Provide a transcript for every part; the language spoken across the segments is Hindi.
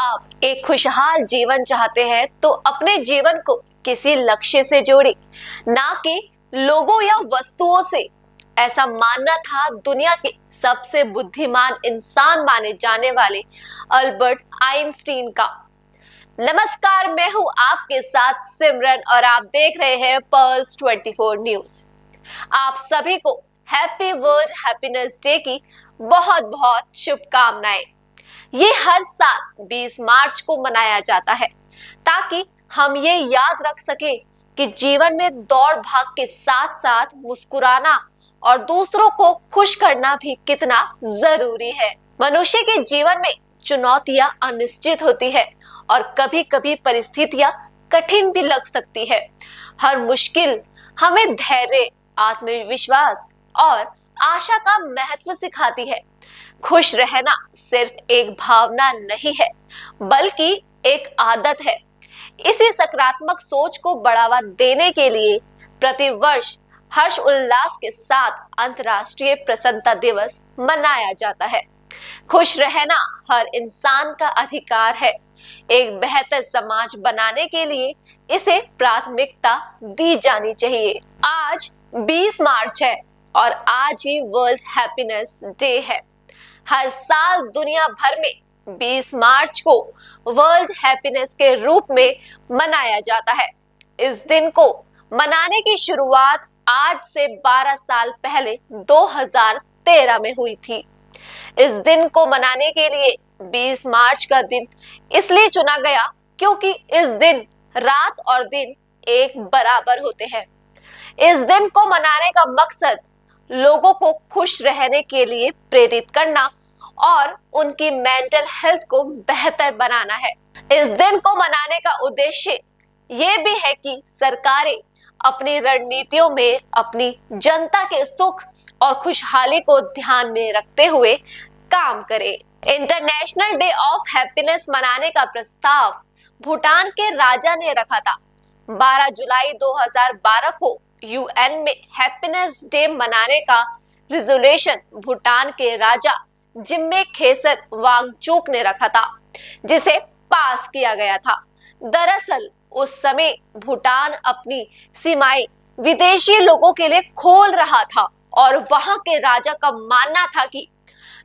आप एक खुशहाल जीवन चाहते हैं तो अपने जीवन को किसी लक्ष्य से जोड़ें, ना कि लोगों या वस्तुओं से। ऐसा मानना था दुनिया के सबसे बुद्धिमान इंसान माने जाने वाले अल्बर्ट आइंस्टीन का। नमस्कार, मैं हूं आपके साथ सिमरन और आप देख रहे हैं पर्ल्स 24 न्यूज। आप सभी को हैप्पी वर्ल्ड हैप्पीनेस डे की बहुत बहुत शुभकामनाएं। ये हर साल 20 मार्च को मनाया जाता है ताकि हम ये याद रख सके कि जीवन में दौड़ भाग के साथ साथ मुस्कुराना और दूसरों को खुश करना भी कितना जरूरी है। मनुष्य के जीवन में चुनौतियां अनिश्चित होती है और कभी कभी परिस्थितियां कठिन भी लग सकती है। हर मुश्किल हमें धैर्य, आत्मविश्वास और आशा का महत्व सिखाती है। खुश रहना सिर्फ एक भावना नहीं है, बल्कि एक आदत है। इसी सकारात्मक सोच को बढ़ावा देने के लिए प्रतिवर्ष हर्ष उल्लास के साथ अंतर्राष्ट्रीय प्रसन्नता दिवस मनाया जाता है। खुश रहना हर इंसान का अधिकार है। एक बेहतर समाज बनाने के लिए इसे प्राथमिकता दी जानी चाहिए। आज 20 मार्च है और आज ही वर्ल्ड हैप्पीनेस डे है। हर साल दुनिया भर में 20 मार्च को वर्ल्ड हैप्पीनेस के रूप में मनाया जाता है। इस दिन को मनाने की शुरुआत आज से 12 साल पहले 2013 में हुई थी। इस दिन को मनाने के लिए 20 मार्च का दिन इसलिए चुना गया क्योंकि इस दिन रात और दिन एक बराबर होते हैं। इस दिन को मनाने का मकसद लोगों को खुश रहने के लिए प्रेरित करना और उनकी मेंटल हेल्थ को बेहतर बनाना है। इस दिन को मनाने का उद्देश्य ये भी है कि सरकारें अपनी रणनीतियों में अपनी जनता के सुख और खुशहाली को ध्यान में रखते हुए काम करें। इंटरनेशनल डे ऑफ हैप्पीनेस मनाने का प्रस्ताव भूटान के राजा ने रखा था। 12 जुलाई 2012 को यूएन में हैप्पीनेस डे मनाने का रिजोल्यूशन भूटान के राजा जिम्मे खेसर वांगचुक ने रखा था, जिसे पास किया गया था। दरअसल उस समय भूटान अपनी सीमाएं विदेशी लोगों के लिए खोल रहा था और वहां के राजा का मानना था कि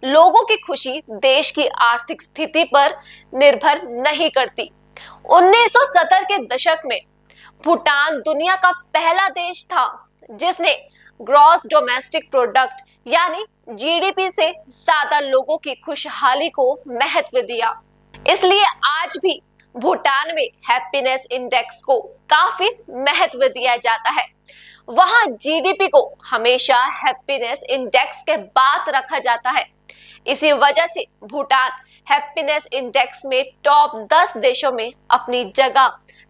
लोगों की खुशी देश की आर्थिक स्थिति पर निर्भर नहीं करती। 1970 के दशक में भूटान दुनिया का पहला देश था जिसने ग्रॉस डोमेस्टिक प्रोडक्ट यानी जीडीपी से ज्यादा लोगों की खुशहाली को महत्व दिया। इसलिए आज भी भूटान में हैप्पीनेस इंडेक्स को काफी महत्व दिया जाता है। वहां जीडीपी को हमेशा हैप्पीनेस इंडेक्स के बाद रखा जाता है। इसी वजह से भूटान हैप्पीनेस इंडेक्स में टॉप 10 देशों में अपनी जगह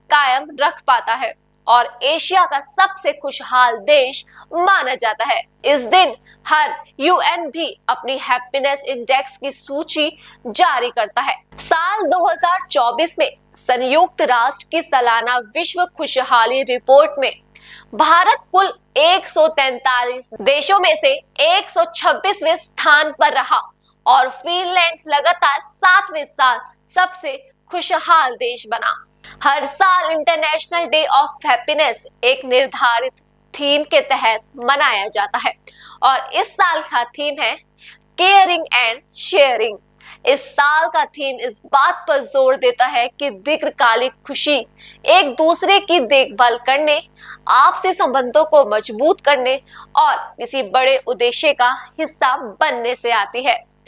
कायम रख पाता है और एशिया का सबसे खुशहाल देश माना जाता है। इस दिन हर यूएन भी अपनी हैप्पीनेस इंडेक्स की सूची जारी करता है। साल 2024 में संयुक्त राष्ट्र की सालाना विश्व खुशहाली रिपोर्ट में भारत कुल 143 देशों में से 126वें स्थान पर रहा और फिनलैंड लगातार 7वें साल सबसे खुशहाल देश बना। हर साल इंटरनेशनल डे ऑफ हैप्पीनेस एक निर्धारित थीम के तहत मनाया जाता है और इस साल का थीम है केयरिंग एंड शेयरिंग। इस साल का थीम इस बात पर जोर देता है कि दीर्घकालिक खुशी एक दूसरे की देखभाल करने, आपसी संबंधों को मजबूत करने और किसी बड़े उद्देश्य का हिस्सा बनने से आती है।